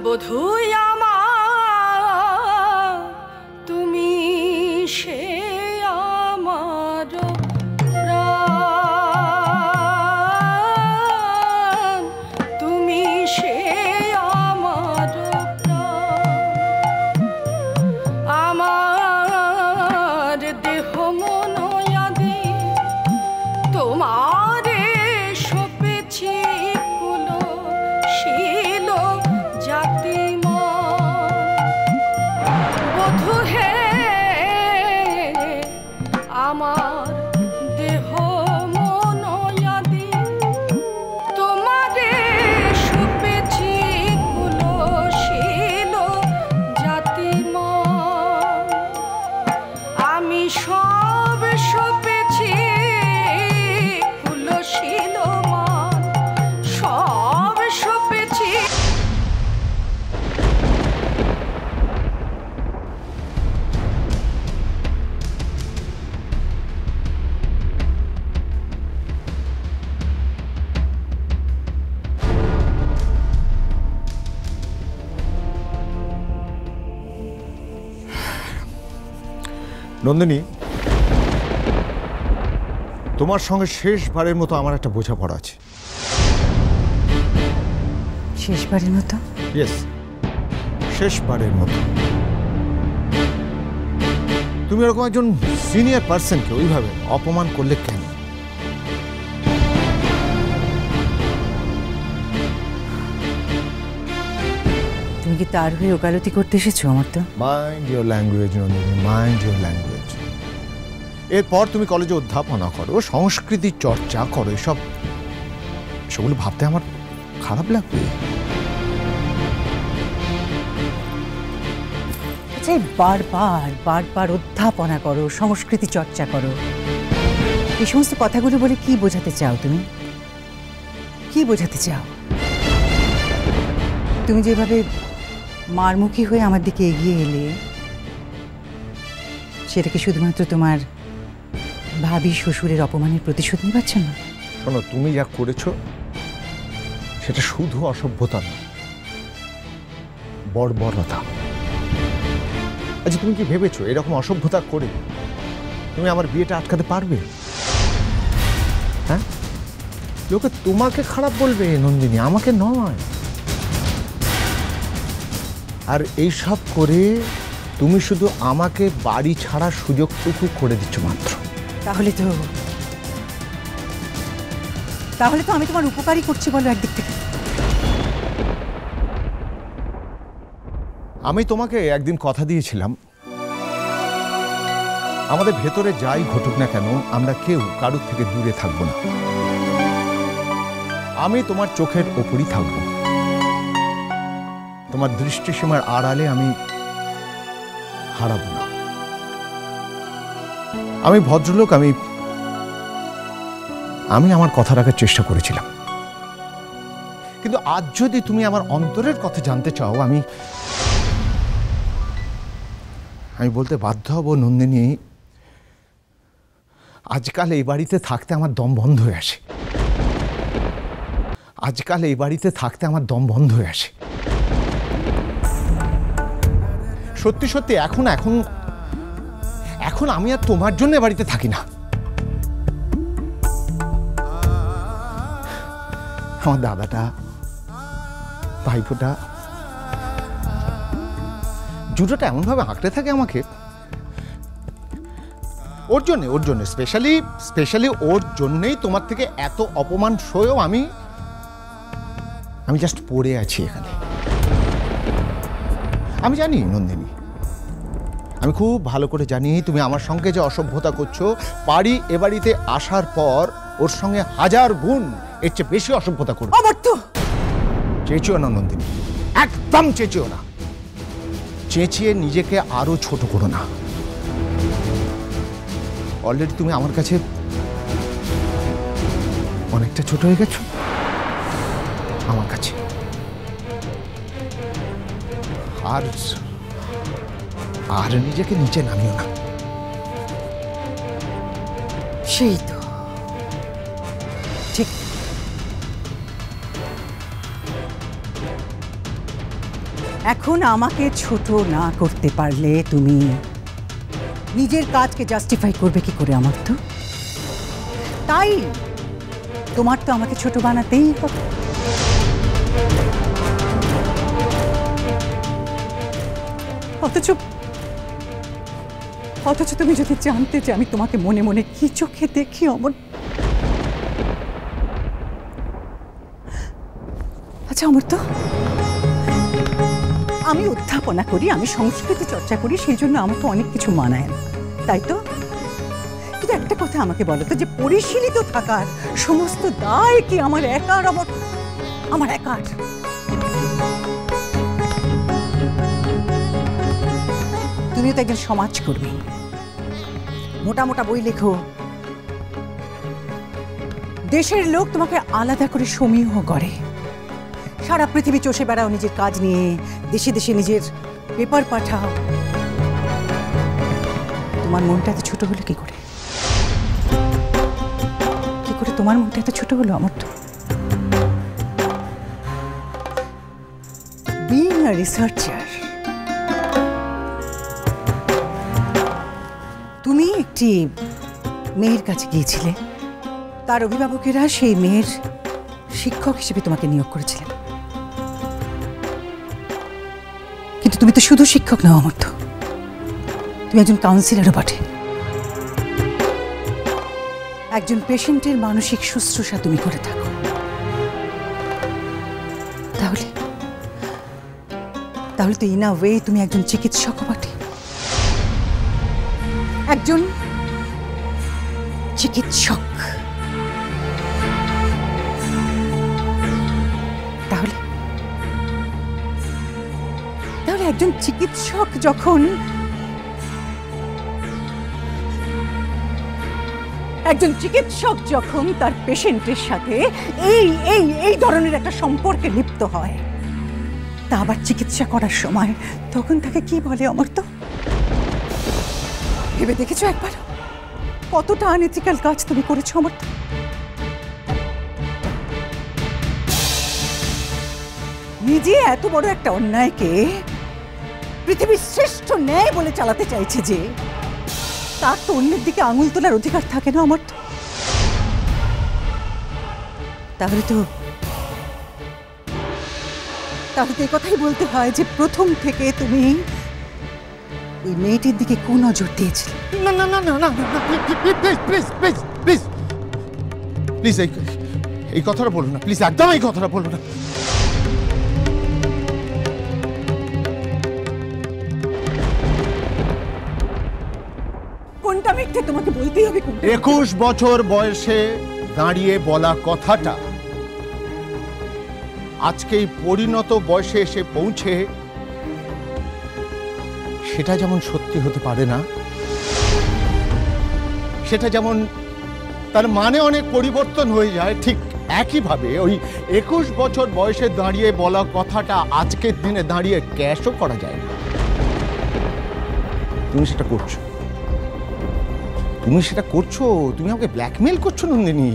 বধূই আমার, তুমি সে আমার প্রাণ, তুমি সে আমার প্রাণ। আমার দেহ মন আদি তোমারে সপেছি কুল শীল জাতিমান। বধূ হে আমার দেহ মন আদি তোমারে সপেছি কুল শীল জাতিমান। আমি সব সপেছি কুলশীল মান, সব সপেছি। নন্দিনী, তোমার সঙ্গে শেষবারের মতো আমার একটা বোঝাপড়া আছে। শেষবারের মতো? ইয়েস, শেষবারের মতো। তুমি এরকম একজন সিনিয়র পার্সনকে ওইভাবে অপমান করলে কেন? তুমি কি তার হয়ে ওকালতি করতে এসেছো? আমার তো mind your language Nandini, mind your language. এরপর তুমি কলেজে অধ্যাপনা করো, সংস্কৃতি চর্চা করো, এসব সেগুলো ভাবতে আমার খারাপ লাগবে। আচ্ছা, বারবার বারবার অধ্যাপনা করো, সংস্কৃতি চর্চা করো, এই সমস্ত কথাগুলো বলে কি বোঝাতে চাও? তুমি কি বোঝাতে চাও? তুমি যেভাবে মারমুখী হয়ে আমার দিকে এগিয়ে এলে, সেটা কি শুধুমাত্র তোমার ভাবি শ্বশুরের অপমানের প্রতিশোধ নিবার জন্য? শোনো, তুমি যা করেছো সেটা শুধু অসভ্যতা না, বর্বরতা। আচ্ছা, তুমি কি ভেবেছো এরকম অসভ্যতা করে তুমি আমার বিয়েটা আটকাতে পারবে? হ্যাঁ, লোকে তোমাকে খারাপ বলবে নন্দিনী, আমাকে নয়। আর এইসব করে তুমি শুধু আমাকে বাড়ি ছাড়ার সুযোগটুকু করে দিচ্ছ মাত্র। তাহলে তো আমি তোমার উপকারই করছি বলো একদিক থেকে। আমি তোমাকে একদিন কথা দিয়েছিলাম, আমাদের ভেতরে যাই ঘটুক না কেন আমরা কেউ কারোর থেকে দূরে থাকবো না। আমি তোমার চোখের ওপরই থাকবো, তোমার দৃষ্টিসীমার আড়ালে আমি হারাবো না। আমি ভদ্রলোক, আমি আমার কথা রাখার চেষ্টা করেছিলাম। কিন্তু আজ যদি তুমি আমার অন্তরের কথা জানতে চাও, আমি বলতে বাধ্য হব নন্দিনী, আজকাল এই বাড়িতে থাকতে আমার দম বন্ধ হয়ে আসে। আজকাল এই বাড়িতে থাকতে আমার দম বন্ধ হয়ে আসে। সত্যি সত্যি এখন এখন এখন আমি আর তোমার জন্য বাড়িতে থাকি না। আমার দাদাটা, ভাইফোঁটা, জুটোটা এমনভাবে আঁকড়ে থাকে আমাকে, ওর জন্যে স্পেশালি ওর জন্যেই তোমার থেকে এত অপমান সয়েও আমি জাস্ট পড়ে আছি এখানে। আমি জানি নন্দিনী, আমি খুব ভালো করে জানি তুমি আমার সঙ্গে যে অসভ্যতা করছো, পারি এ বাড়িতে আসার পর ওর সঙ্গে 1000 গুণ এর চেয়ে বেশি অসভ্যতা করো। চেঁচিও না নন্দিনী, একদম চেঁচিও না। চেঁচিয়ে নিজেকে আরো ছোট করো না। অলরেডি তুমি আমার কাছে অনেকটা ছোট হয়ে গেছো আমার কাছে। আর নিজেকে নিচে নামিও না। সেই তো ঠিক। এখন আমাকে ছোট না করতে পারলে তুমি নিজের কাজকে জাস্টিফাই করবে কি করে আমার তো? তাই তোমার তো আমাকে ছোট বানাতেই হবে। অথচ তুমি যদি জানতে যে আমি তোমাকে মনে মনে কি চোখে দেখি অমর। আচ্ছা অমর, তো আমি অধ্যাপনা করি, আমি সংস্কৃতি চর্চা করি, সেই জন্য আমার তো অনেক কিছু মানায় না, তাই তো? কিন্তু একটা কথা আমাকে বলো তো, যে পরিশীলিত থাকার সমস্ত দায় কি আমার একার? আমার একার? তুমিও তো একজন সমাজকর্মী, মোটা মোটা বই লেখো, দেশের লোক তোমাকে আলাদা করে সমীহ করে, সারা পৃথিবী চষে বেড়াও নিজের কাজ নিয়ে, দেশে দেশে নিজের পেপার পাঠাও। তোমার মনটা এত ছোট হলো কি করে? কি করে তোমার মনটা এত ছোট হলো আমার তো? বিং আ রিসার্চার, তুমি একটি মেয়ের কাছে গিয়েছিলে, তার অভিভাবকেরা সেই মেয়ের শিক্ষক হিসেবে তোমাকে নিয়োগ করেছিলেন, কিন্তু তুমি তো শুধু শিক্ষক নও আমার তো, তুমি একজন কাউন্সিলরও বটে। একজন পেশেন্টের মানসিক শুশ্রূষা তুমি করে থাকো। তাহলে তাহলে তো ইন আ ওয়ে তুমি একজন চিকিৎসকও বটে, একজন চিকিৎসক। তাহলে তাহলে একজন চিকিৎসক যখন তার পেশেন্টের সাথে এই এই এই ধরনের একটা সম্পর্কে লিপ্ত হয়, তা আবার চিকিৎসা করার সময় তখন তাকে কি বলে অমর? তো ভেবে দেখেছো একবার কতটা আনএথিক্যাল কাজ তুমি করেছো অমর? নিজে এত বড় একটা অন্যায়কে পৃথিবীর শ্রেষ্ঠ ন্যায় বলে চালাতে চাইছে যে, তার তো অন্যের দিকে আঙুল তোলার অধিকার থাকে না আমার তো? তাহলে তো এই কথাই বলতে হয় যে প্রথম থেকে তুমি ওই মেয়েটির দিকে কুনজর দিয়েছিলে। না না না না না, প্লিজ প্লিজ প্লিজ প্লিজ এই কথাটা বলো না, প্লিজ একদম এই কথাটা বলো না। কোনটা মিথ্যে তোমাকে বলতেই হবে। 21 বছর বয়সে দাঁড়িয়ে বলা কথাটা আজকে এই পরিণত বয়সে এসে পৌঁছে সেটা যেমন সত্যি হতে পারে না, সেটা যেমন তার মানে অনেক পরিবর্তন হয়ে যায়, ঠিক একইভাবে ওই 21 বছর বয়সে দাঁড়িয়ে বলা কথাটা আজকের দিনে দাঁড়িয়ে ক্যাশও করা যায় না। তুমি সেটা করছো, তুমি আমাকে ব্ল্যাকমেল করছো নন্দিনী।